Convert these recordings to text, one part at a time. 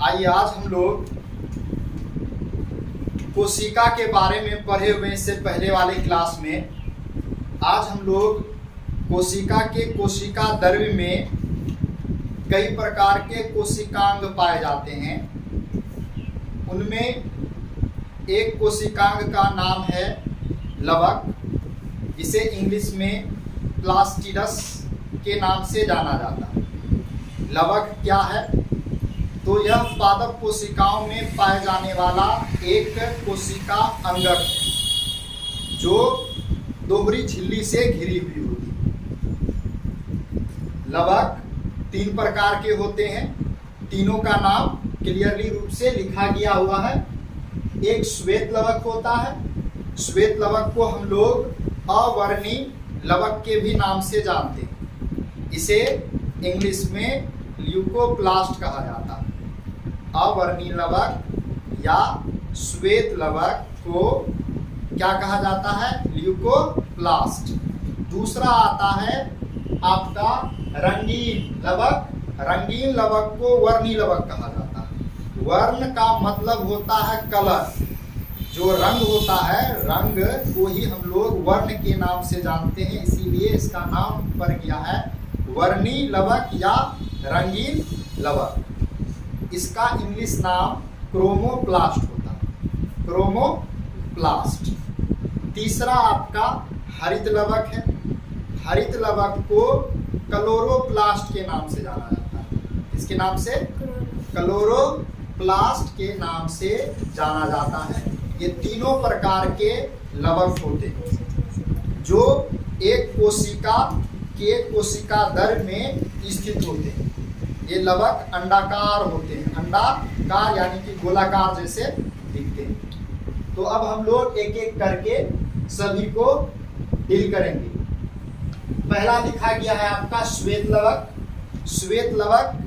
आइए आज हम लोग कोशिका के बारे में पढ़े हुए इससे पहले वाले क्लास में आज हम लोग कोशिका के कोशिका द्रव्य में कई प्रकार के कोशिकांग पाए जाते हैं। उनमें एक कोशिकांग का नाम है लवक, जिसे इंग्लिश में प्लास्टिडस के नाम से जाना जाता है। लवक क्या है? तो यह पादप कोशिकाओं में पाए जाने वाला एक कोशिका अंगक है जो दोहरी झिल्ली से घिरी हुई होती है। लवक तीन प्रकार के होते हैं। तीनों का नाम क्लियरली रूप से लिखा गया हुआ है। एक श्वेत लवक होता है। श्वेत लवक को हम लोग अवर्णी लवक के भी नाम से जानते हैं। इसे इंग्लिश में ल्यूकोप्लास्ट कहा जाता है। अवर्णी लवक या श्वेत लवक को क्या कहा जाता है? ल्यूकोप्लास्ट। दूसरा आता है आपका रंगीन लवक। रंगीन लवक को वर्णी लवक कहा जाता है। वर्ण का मतलब होता है कलर। जो रंग होता है, रंग को ही हम लोग वर्ण के नाम से जानते हैं, इसीलिए इसका नाम पड़ गया है वर्णी लवक या रंगीन लवक। इसका इंग्लिश नाम क्रोमोप्लास्ट होता है। क्रोमोप्लास्ट। तीसरा आपका हरित लवक है। हरित लवक को क्लोरोप्लास्ट के नाम से जाना जाता है। इसके नाम से क्लोरोप्लास्ट के नाम से जाना जाता है। ये तीनों प्रकार के लवक होते हैं जो एक कोशिका के कोशिका द्रव्य में स्थित होते हैं। ये लवक अंडाकार होते हैं। अंडाकार यानी कि गोलाकार जैसे दिखते हैं। तो अब हम लोग एक एक करके सभी को डील करेंगे। पहला लिखा गया है आपका श्वेत लवक। श्वेत लवक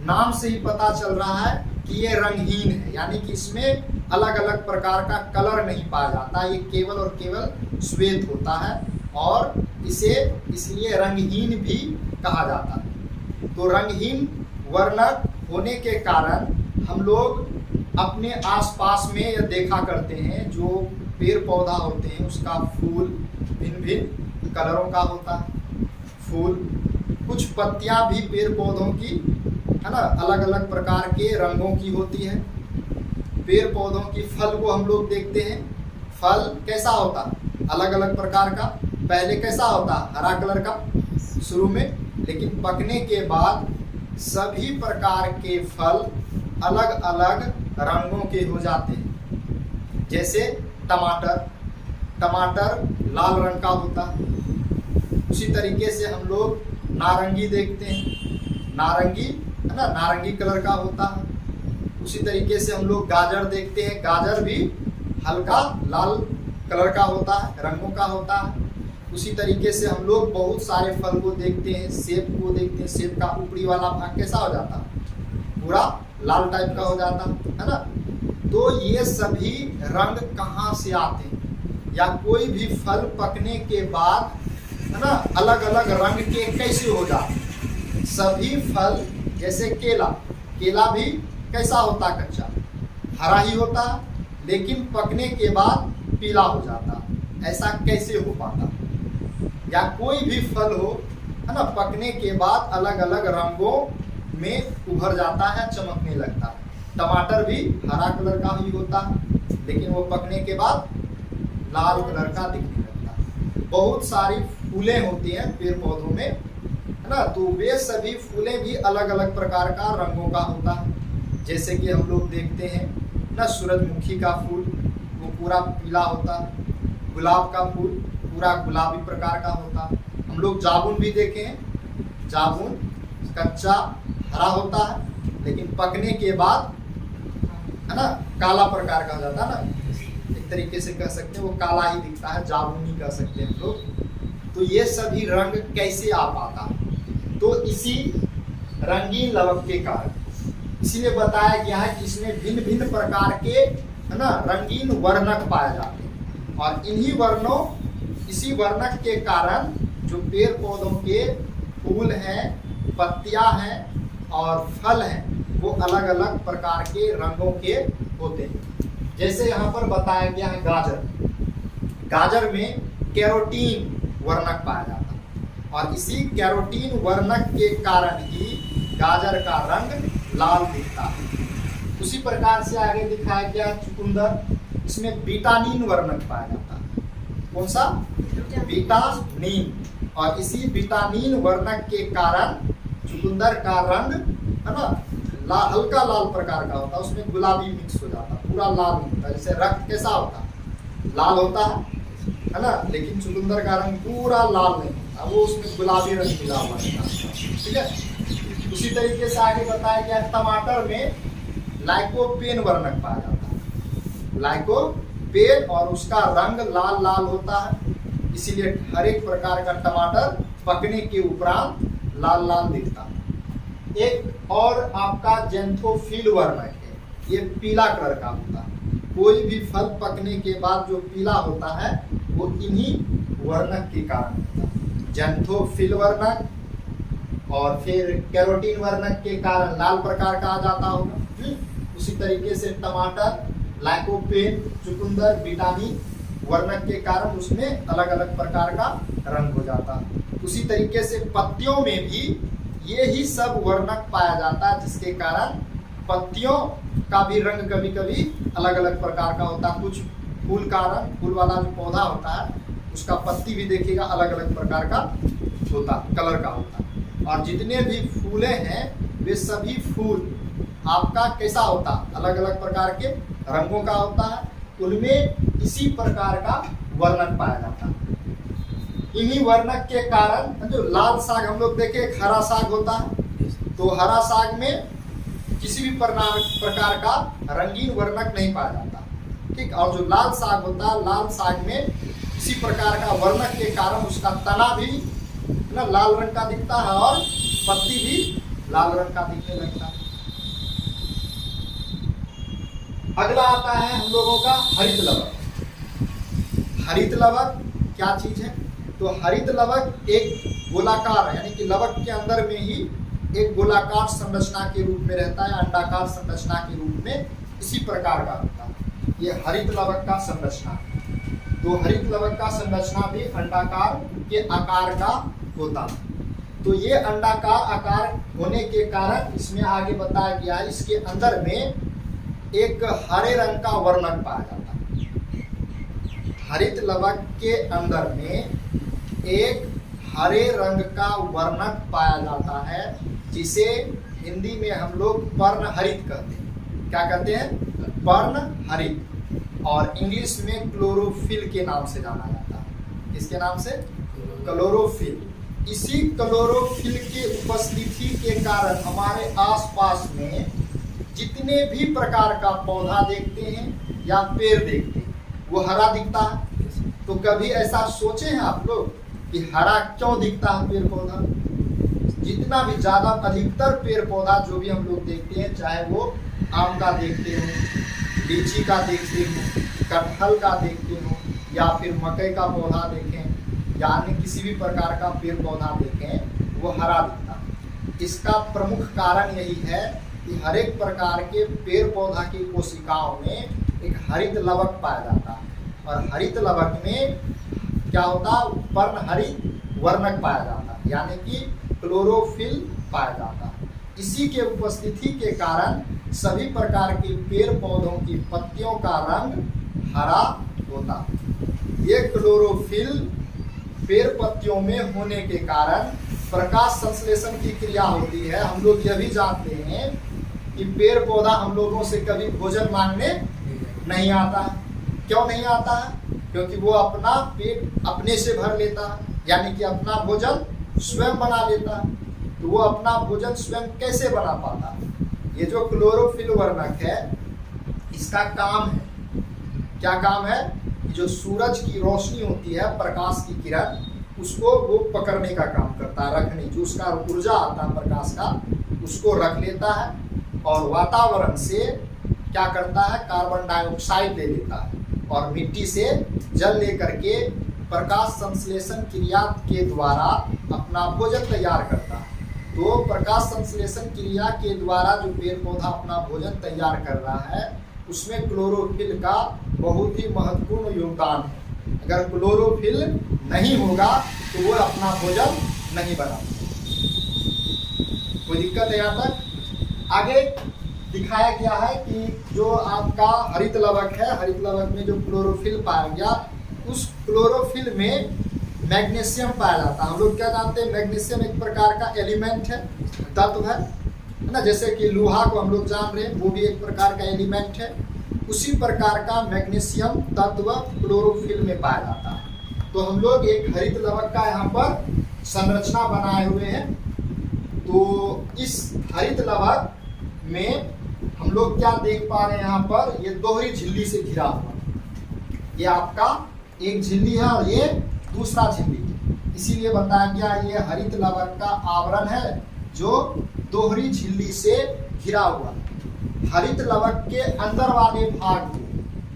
नाम से ही पता चल रहा है कि ये रंगहीन है, यानी कि इसमें अलग अलग प्रकार का कलर नहीं पाया जाता। ये केवल और केवल श्वेत होता है और इसे इसलिए रंगहीन भी कहा जाता है। तो रंगहीन वर्णक होने के कारण हम लोग अपने आसपास में यह देखा करते हैं, जो पेड़ पौधा होते हैं उसका फूल भिन्न भिन्न कलरों का होता है। फूल, कुछ पत्तियां भी पेड़ पौधों की है ना, अलग अलग प्रकार के रंगों की होती है। पेड़ पौधों की फल को हम लोग देखते हैं। फल कैसा होता है? अलग अलग प्रकार का। पहले कैसा होता है? हरा कलर का शुरू में, लेकिन पकने के बाद सभी प्रकार के फल अलग अलग रंगों के हो जाते हैं। जैसे टमाटर, टमाटर लाल रंग का होता है। उसी तरीके से हम लोग नारंगी देखते हैं। नारंगी है ना, नारंगी कलर का होता है। उसी तरीके से हम लोग गाजर देखते हैं। गाजर भी हल्का लाल कलर का होता है, रंगों का होता है। उसी तरीके से हम लोग बहुत सारे फल को देखते हैं। सेब को देखते हैं। सेब का ऊपरी वाला भाग कैसा हो जाता है? पूरा लाल टाइप का हो जाता है ना। तो ये सभी रंग कहाँ से आते हैं? या कोई भी फल पकने के बाद है ना अलग अलग रंग के कैसे हो जाते हैं? सभी फल, जैसे केला, केला भी कैसा होता है? कच्चा हरा ही होता है, लेकिन पकने के बाद पीला हो जाता है। ऐसा कैसे हो पाता? या कोई भी फल हो है ना, पकने के बाद अलग अलग रंगों में उभर जाता है, चमकने लगता है। टमाटर भी हरा कलर का ही होता है, लेकिन वो पकने के बाद लाल कलर का दिखने लगता है। बहुत सारी फूलें होती हैं पेड़ पौधों में है ना, तो वे सभी फूलें भी अलग अलग प्रकार का रंगों का होता है। जैसे कि हम लोग देखते हैं ना, सूरजमुखी का फूल वो पूरा पीला होता है। गुलाब का फूल पूरा गुलाबी प्रकार का होता है। हम लोग जामुन भी देखे हैं। जामुन कच्चा हरा होता है, लेकिन पकने के बाद है ना काला प्रकार का हो जाता है ना। एक तरीके से कह सकते हैं वो काला ही दिखता है, जामुन ही कह सकते हैं हम लोग। तो ये सभी रंग कैसे आ पाता है? तो इसी रंगीन लवक के कारण, इसीलिए बताया गया है कि इसमें भिन्न भिन्न प्रकार के है ना रंगीन वर्णक पाए जाते हैं। और इन्हीं वर्णों, इसी वर्णक के कारण जो पेड़ पौधों के फूल हैं, पत्तियां हैं और फल हैं, वो अलग अलग प्रकार के रंगों के होते हैं। जैसे यहाँ पर बताया गया है गाजर, गाजर में कैरोटीन वर्णक पाया जाता है और इसी कैरोटीन वर्णक के कारण ही गाजर का रंग लाल दिखता है। उसी प्रकार से आगे दिखाया गया चुकंदर, इसमें बीटानीन वर्णक पाया जाता है। कौन सा? बीटानीन। और इसी बीटानीन वर्णक के कारण चुकंदर का रंग है ना हल्का लाल प्रकार का होता है, उसमें गुलाबी मिक्स हो जाता है, पूरा लाल नहीं होता। जैसे रक्त कैसा होता है? लाल होता है ना, लेकिन चुकंदर का रंग पूरा लाल नहीं होता, वो उसमें गुलाबी रंग मिला हुआ होता है। ठीक है। उसी तरीके से आगे बताया गया टमाटर में लाइकोपेन वर्णक पाया जाता है, लाइकोपेन, और उसका रंग लाल लाल होता है, इसीलिए हर एक प्रकार का टमाटर पकने के उपरांत लाल लाल दिखता है। एक और आपका जेंथोफिल वर्णक है, ये पीला कलर का होता है। कोई भी फल पकने के बाद जो पीला होता है वो इन्हीं वर्णक के कारण होता है, जेंथोफिल वर्णक, और फिर कैरोटीन वर्णक के कारण लाल प्रकार का आ जाता होगा। उसी तरीके से टमाटर, लाइकोपेन, चुकंदर, बीटानीन वर्णक के कारण उसमें अलग अलग प्रकार का रंग हो जाता है। उसी तरीके से पत्तियों में भी ये ही सब वर्णक पाया जाता है, जिसके कारण पत्तियों का भी रंग कभी कभी अलग अलग प्रकार का होता है। कुछ फूल का रंग, फूल वाला जो पौधा होता है उसका पत्ती भी देखिएगा अलग अलग प्रकार का होता, कलर का होता है। और जितने भी फूले हैं वे सभी फूल आपका कैसा होता, अलग अलग प्रकार के रंगों का होता है, उनमें इसी प्रकार का वर्णक पाया जाता है। इन्हीं वर्णक के कारण जो लाल साग हम लोग देखे, एक हरा साग होता है, तो हरा साग में किसी भी प्रकार का रंगीन वर्णक नहीं पाया जाता। ठीक। और जो लाल साग होता है, लाल साग में इसी प्रकार का वर्णक के कारण उसका तना भी ना लाल रंग का दिखता है और पत्ती भी लाल रंग का दिखने लगता है। अगला आता है हम लोगों का हरित लवक। हरित लवक क्या चीज है? तो हरित लवक एक गोलाकार, यानी कि लवक के अंदर में ही एक गोलाकार संरचना के रूप में रहता है, अंडाकार संरचना के रूप में इसी प्रकार का होता है। ये हरित लवक का संरचना। तो हरित लवक का संरचना भी अंडाकार के आकार का होता है। तो ये अंडाकार आकार होने के कारण इसमें आगे बताया गया है, इसके अंदर में एक हरे रंग का वर्णक पाया जाता है। हरित लवक के अंदर में एक हरे रंग का वर्णक पाया जाता है, जिसे हिंदी में हम लोग पर्णहरित कहते हैं। क्या कहते हैं? पर्णहरित। और इंग्लिश में क्लोरोफिल के नाम से जाना जाता है। किसके नाम से? क्लोरोफिल। इसी क्लोरोफिल के उपस्थिति के कारण हमारे आसपास में जितने भी प्रकार का पौधा देखते हैं या पेड़ देखते हैं वो हरा दिखता है। तो कभी ऐसा सोचे हैं आप लोग कि हरा क्यों दिखता है पेड़ पौधा? जितना भी ज़्यादा अधिकतर पेड़ पौधा जो भी हम लोग देखते हैं, चाहे वो आम का देखते हो, लीची का देखते हो, कटहल का देखते हो, या फिर मकई का पौधा देखें, या अन्य किसी भी प्रकार का पेड़ पौधा देखें, वो हरा दिखता है। इसका प्रमुख कारण यही है कि हर एक प्रकार के पेड़ पौधा की कोशिकाओं में एक हरित लवक पाया जाता है, और हरित लवक में क्या होता है? पर्णहरित वर्णक पाया जाता है, यानी कि क्लोरोफिल पाया जाता है। इसी के उपस्थिति के कारण सभी प्रकार के पेड़ पौधों की पत्तियों का रंग हरा होता है। ये क्लोरोफिल पेड़ पत्तियों में होने के कारण प्रकाश संश्लेषण की क्रिया होती है। हम लोग यह भी जानते हैं कि पेड़ पौधा हम लोगों से कभी भोजन मांगने नहीं आता। क्यों नहीं आता है? क्योंकि वो अपना पेट अपने से भर लेता है, यानी कि अपना भोजन स्वयं बना लेता है। तो वो अपना भोजन स्वयं कैसे बना पाता है? ये जो क्लोरोफिल वर्णक है, इसका काम है, क्या काम है? जो सूरज की रोशनी होती है, प्रकाश की किरण, उसको वो पकड़ने का काम करता है, रखने, जो उसका ऊर्जा आता है प्रकाश का, उसको रख लेता है और वातावरण से क्या करता है? कार्बन डाइऑक्साइड ले लेता है और मिट्टी से जल लेकर के प्रकाश संश्लेषण क्रिया के द्वारा अपना भोजन तैयार करता है। तो प्रकाश संश्लेषण क्रिया के द्वारा जो पेड़ पौधा अपना भोजन तैयार कर रहा है उसमें क्लोरोफिल का बहुत ही महत्वपूर्ण योगदान है। अगर क्लोरोफिल नहीं होगा तो वो अपना भोजन नहीं बना। कोई दिक्कत है यहाँ तक? आगे दिखाया गया है कि जो आपका हरित लवक है, हरित लवक में जो क्लोरोफिल पाया गया, उस क्लोरोफिल में मैग्नीशियम पाया जाता है। हम लोग क्या जानते हैं, मैग्नीशियम एक प्रकार का एलिमेंट है, तत्व है ना। जैसे कि लोहा को हम लोग जान रहे हैं, वो भी एक प्रकार का एलिमेंट है। उसी प्रकार का मैग्नीशियम तत्व क्लोरोफिल में पाया जाता है। तो हम लोग एक हरित लवक का यहाँ पर संरचना बनाए हुए हैं। तो इस हरित लवक में हम लोग क्या देख पा रहे हैं, यहाँ पर ये दोहरी झिल्ली से घिरा हुआ। ये आपका एक झिल्ली है और ये दूसरा झिल्ली, इसीलिए बताया गया ये हरित लवक का आवरण है जो दोहरी झिल्ली से घिरा हुआ। हरित लवक के अंदर वाले भाग को,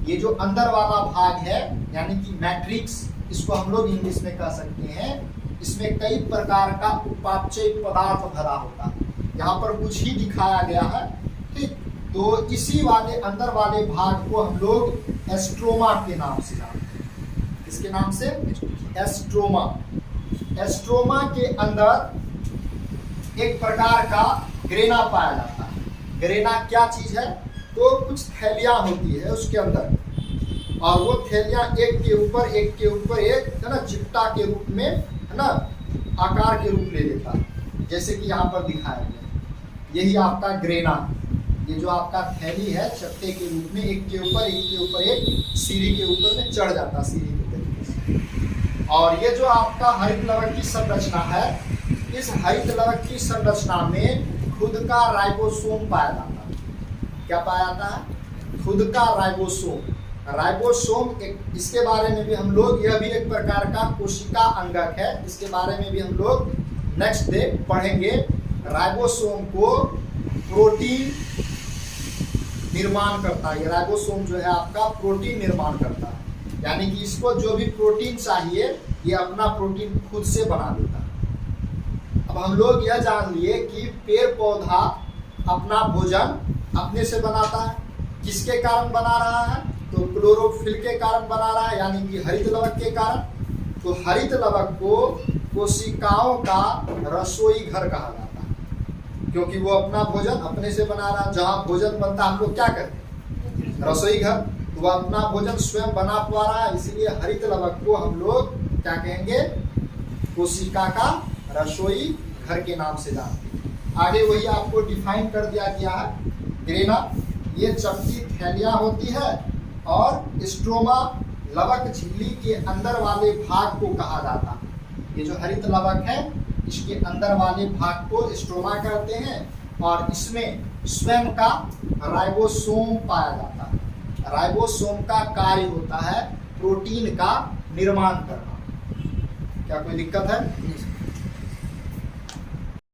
ये जो अंदर वाला भाग है यानी कि मैट्रिक्स, इसको हम लोग इंग्लिश में कह सकते हैं, इसमें कई प्रकार का उपापचय पदार्थ भरा होता है। यहाँ पर कुछ ही दिखाया गया है, ठीक। तो इसी वाले अंदर वाले भाग को हम लोग एस्ट्रोमा के नाम से जानते हैं। किसके नाम से? एस्ट्रोमा। एस्ट्रोमा के अंदर एक प्रकार का ग्रेना पाया जाता है। ग्रेना क्या चीज है? तो कुछ थैलियां होती है उसके अंदर, और वो थैलियां एक के ऊपर एक है ना, चिपटा के रूप में, है ना, आकार के रूप ले लेता है, जैसे कि यहाँ पर दिखाया गया। यही आपका ग्रेना, ये जो आपका थैली है चट्टे के रूप में एक के ऊपर एक सीढ़ी के ऊपर में चढ़ जाता है, सीढ़ी के तरीके से। और ये जो आपका हरित लवक की संरचना है, इस हरित लवक की संरचना में खुद का राइबोसोम पाया जाता है। क्या पाया जाता है? खुद का राइबोसोम। राइबोसोम एक, इसके बारे में भी हम लोग, यह भी एक प्रकार का कोशिका अंगक है, इसके बारे में भी हम लोग नेक्स्ट डे पढ़ेंगे। राइबोसोम को प्रोटीन निर्माण करता है। ये राइबोसोम जो है आपका प्रोटीन निर्माण करता है, यानी कि इसको जो भी प्रोटीन चाहिए ये अपना प्रोटीन खुद से बना देता है। अब हम लोग यह जान लिए कि पेड़ पौधा अपना भोजन अपने से बनाता है। किसके कारण बना रहा है? तो क्लोरोफिल के कारण बना रहा है, यानी कि हरित लवक के कारण। तो हरित लवक को कोशिकाओं का रसोई घर कहा जाता है, क्योंकि वो अपना भोजन अपने से बना रहा है। जहाँ भोजन बनता है हम लोग क्या करते हैं? रसोई घर। तो वह अपना भोजन स्वयं बना पा रहा है, इसलिए हरित लवक को हम लोग क्या कहेंगे? कोशिका का रसोई घर के नाम से जानते हैं। आगे वही आपको डिफाइन कर दिया गया है। ग्रेना ये चपटी थैलियां होती है, और स्ट्रोमा लवक झिल्ली के अंदर वाले भाग को कहा जाता है। ये जो हरित लवक है इसके अंदर वाले भाग को स्ट्रोमा कहते हैं, और इसमें स्वयं का राइबोसोम पाया जाता है। राइबोसोम का कार्य होता है प्रोटीन का निर्माण करना। क्या कोई दिक्कत है?